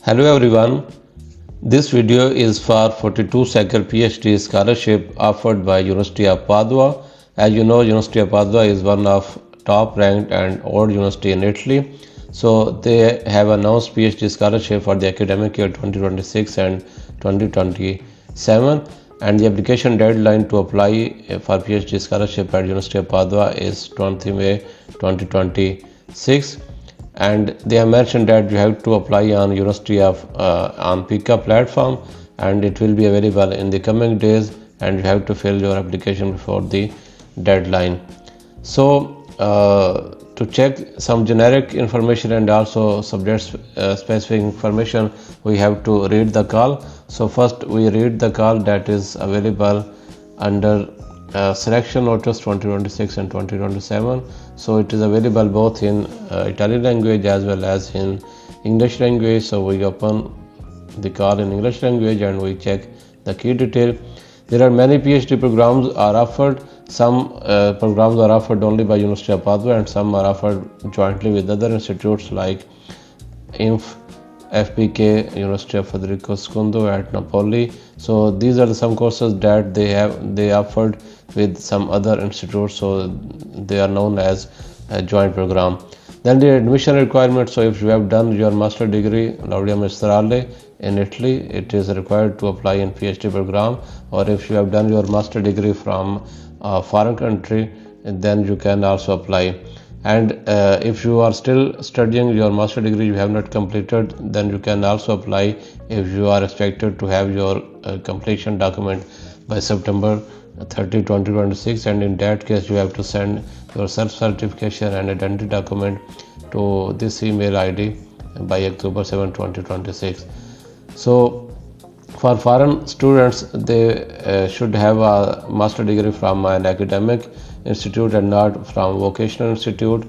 Hello everyone, this video is for 42-second PhD scholarship offered by University of Padova. As you know, University of Padova is one of top ranked and old university in Italy. So they have announced PhD scholarship for the academic year 2026 and 2027, and the application deadline to apply for PhD scholarship at University of Padova is 20 May 2026. And they have mentioned that you have to apply on University of on Pika platform, and it will be available in the coming days, and you have to fill your application before the deadline. So to check some generic information and also subject specific information, we have to read the call. So first we read the call that is available under selection notice 2026 and 2027. So it is available both in Italian language as well as in English language. So we open the call in English language and we check the key detail. There are many PhD programs are offered. Some programs are offered only by University of Padova, and some are offered jointly with other institutes like INF, FPK, University of Federico II at Napoli. So these are some courses that they offered with some other institutes, so they are known as a joint program. Then the admission requirement. So if you have done your master degree laurea magistrale in Italy, it is required to apply in PhD program, or if you have done your master degree from a foreign country, then you can also apply. And if you are still studying your master degree, you have not completed, then you can also apply if you are expected to have your completion document by September 30, 2026, and in that case you have to send your self-certification and identity document to this email ID by October 7, 2026. So for foreign students, they should have a master degree from an academic institute and not from vocational institute,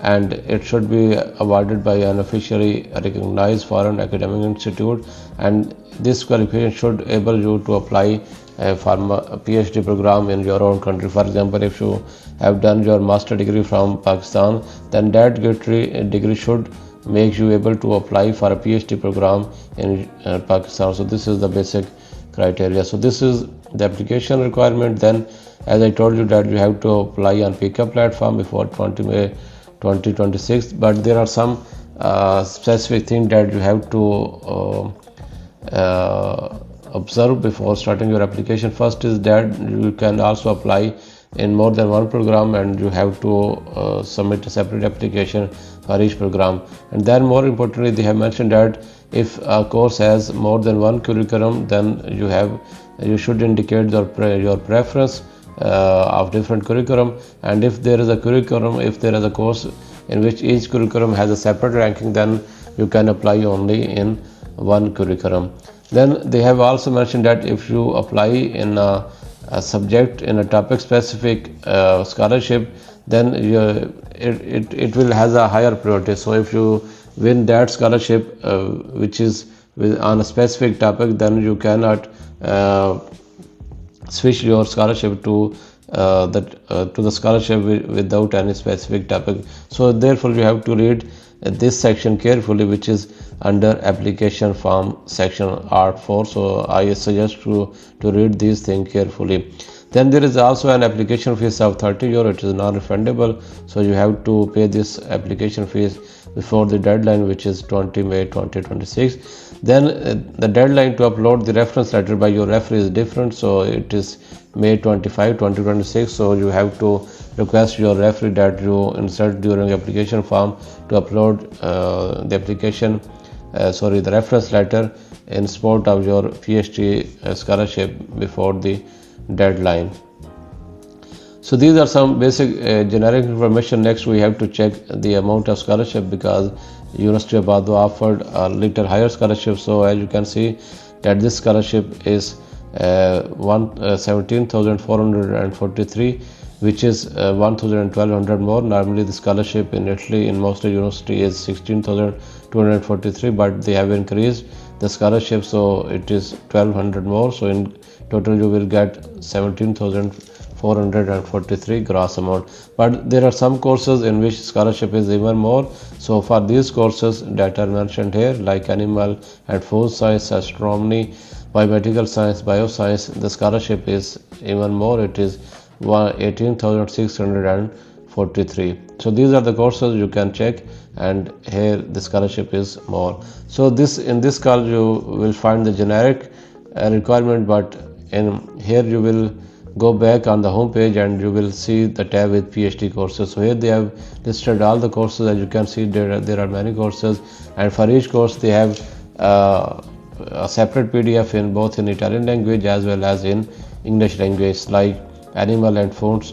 and it should be awarded by an officially recognized foreign academic institute, and this qualification should enable you to apply for a PhD program in your own country. For example, if you have done your master degree from Pakistan, then that degree should make you able to apply for a PhD program in Pakistan. So this is the basic criteria. So this is the application requirement. Then as I told you that you have to apply on Pika platform before 20 May 2026, but there are some specific things that you have to observe before starting your application. First is that you can also apply in more than one program, and you have to submit a separate application for each program. And then more importantly, they have mentioned that if a course has more than one curriculum, then you should indicate your preference of different curriculum. And if there is a course in which each curriculum has a separate ranking, then you can apply only in one curriculum. Then they have also mentioned that if you apply in a subject in a topic specific scholarship, then it will has a higher priority. So if you win that scholarship which is on a specific topic, then you cannot switch your scholarship to the scholarship without any specific topic. So therefore you have to read this section carefully, which is under application form section Art 4. So I suggest to read these things carefully. Then there is also an application fees of 30 euro. It is non-refundable, so you have to pay this application fees before the deadline, which is 20 May 2026. Then the deadline to upload the reference letter by your referee is different, so it is May 25, 2026. So you have to request your referee that you insert during application form to upload the reference letter in support of your PhD scholarship before the deadline. So these are some basic generic information. Next we have to check the amount of scholarship, because University of Padova offered a little higher scholarship. So as you can see that this scholarship is 17,443, which is 1,200 more. Normally the scholarship in Italy in most university is 16,243, but they have increased the scholarship, so it is 1,200 more. So in total you will get 17,443 443 gross amount. But there are some courses in which scholarship is even more. So for these courses that are mentioned here, like animal and food science, astronomy, biomedical science, bioscience, the scholarship is even more. It is 18,643. So these are the courses you can check, and here the scholarship is more. So this in this college you will find the generic requirement, but in here you will go back on the home page and you will see the tab with PhD courses. So here they have listed all the courses. As you can see, there are many courses, and for each course they have a separate PDF in both in Italian language as well as in English language, like animal and food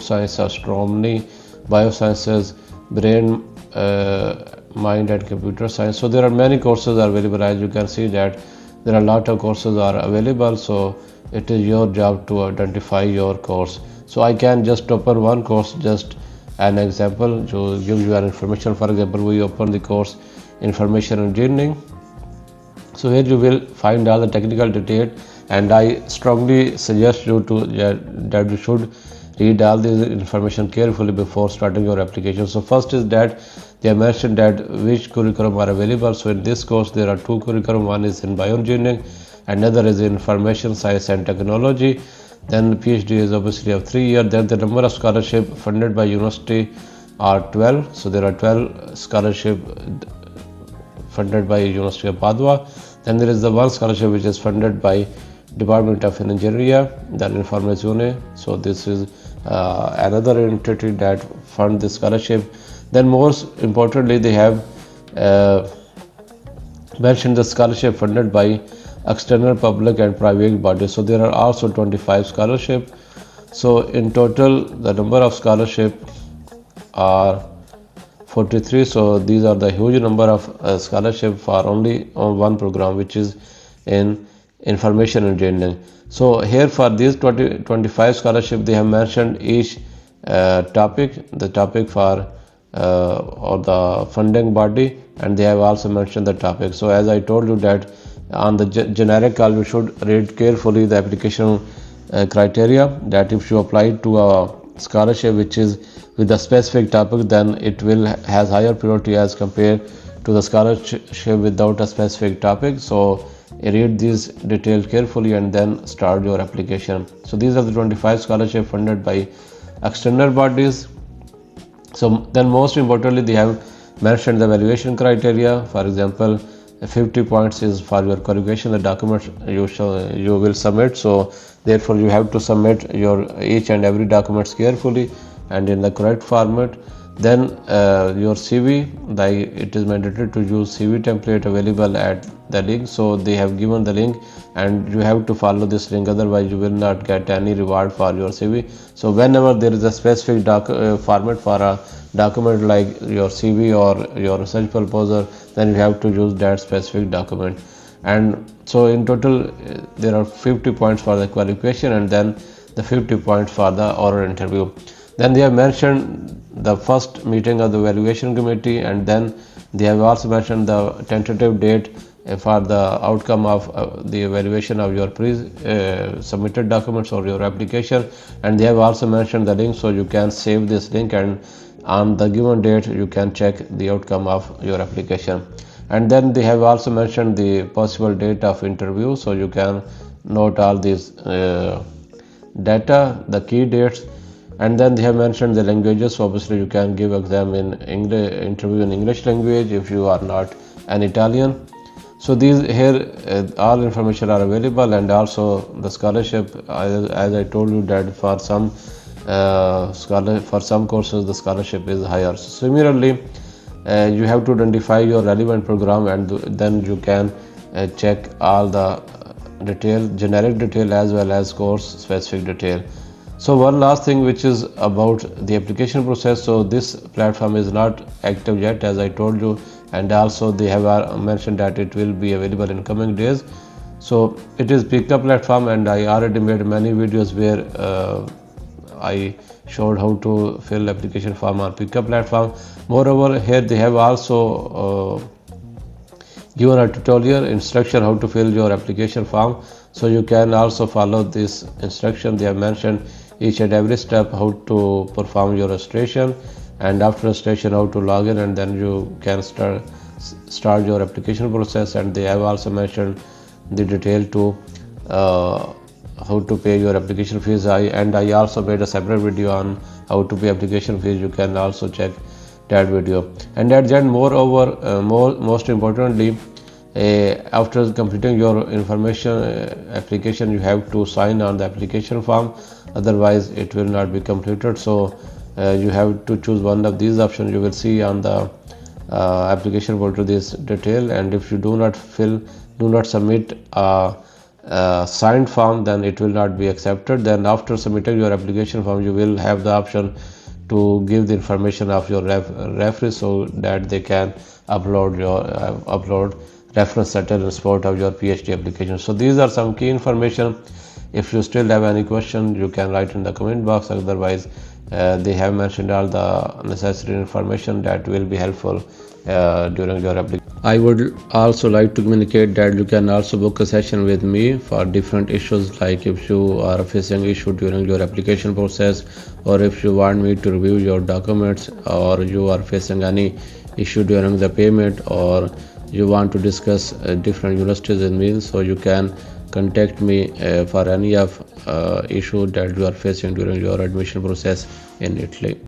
science, astronomy, biosciences, brain, mind and computer science. So there are many courses are available. As you can see that there are a lot of courses are available, so it is your job to identify your course. So I can just open one course, just an example to give you an information. For example, we open the course information engineering. So here you will find all the technical detail, and I strongly suggest you to that you should read all this information carefully before starting your application. So first is that they have mentioned that which curriculum are available. So in this course there are two curriculum. One is in bioengineering, another is in information science and technology. Then PhD is obviously of 3 years. Then the number of scholarship funded by university are 12. So there are 12 scholarship funded by University of Padova. Then there is the one scholarship which is funded by Department of Engineering, then Informazione. So this is another entity that fund the scholarship. Then most importantly, they have mentioned the scholarship funded by external public and private bodies. So there are also 25 scholarship. So in total, the number of scholarship are 43. So these are the huge number of scholarship for only on one program, which is in information engineering. So here for these 25 scholarship, they have mentioned each topic, the topic for or the funding body, and they have also mentioned the topic. So as I told you that on the generic call, we should read carefully the application criteria, that if you apply to a scholarship which is with a specific topic, then it will has higher priority as compared to the scholarship without a specific topic. So read these details carefully and then start your application. So these are the 25 scholarship funded by external bodies. So then most importantly, they have mentioned the evaluation criteria. For example, 50 points is for your qualification, the documents you will submit. So therefore you have to submit your each and every documents carefully and in the correct format. Then your CV, it is mandatory to use CV template available at the link. So they have given the link and you have to follow this link, otherwise you will not get any reward for your CV. So whenever there is a specific format for a document like your CV or your research proposal, then you have to use that specific document. And so in total there are 50 points for the qualification and then the 50 points for the oral interview. Then they have mentioned the first meeting of the evaluation committee, and then they have also mentioned the tentative date for the outcome of the evaluation of your submitted documents or your application. And they have also mentioned the link, so you can save this link and on the given date you can check the outcome of your application. And then they have also mentioned the possible date of interview, so you can note all these data, the key dates. And then they have mentioned the languages. So obviously you can give exam in English, interview in English language if you are not an Italian. So these here all information are available, and also the scholarship, as I told you that for some for some courses the scholarship is higher. So similarly you have to identify your relevant program, and then you can check all the detail, generic detail as well as course specific detail. So one last thing which is about the application process. So this platform is not active yet, as I told you, and also they have mentioned that it will be available in coming days. So it is pickup platform, and I already made many videos where I showed how to fill application form on pickup platform. Moreover, here they have also given a tutorial instruction how to fill your application form, so you can also follow this instruction. They have mentioned each and every step how to perform your registration, and after registration how to log in, and then you can start your application process. And they have also mentioned the detail to how to pay your application fees. I also made a separate video on how to pay application fees. You can also check that video. And at the end, moreover, most importantly, after completing your information application, you have to sign on the application form, otherwise it will not be completed. So you have to choose one of these options. You will see on the application portal this detail, and if you do not submit a signed form, then it will not be accepted. Then after submitting your application form, you will have the option to give the information of your referee, so that they can upload reference letter in support of your PhD application. So these are some key information. If you still have any question, you can write in the comment box. Otherwise, they have mentioned all the necessary information that will be helpful during your application. I would also like to communicate that you can also book a session with me for different issues, like if you are facing issue during your application process, or if you want me to review your documents, or you are facing any issue during the payment, or you want to discuss different universities with me. So you can contact me for any of issue that you are facing during your admission process in Italy.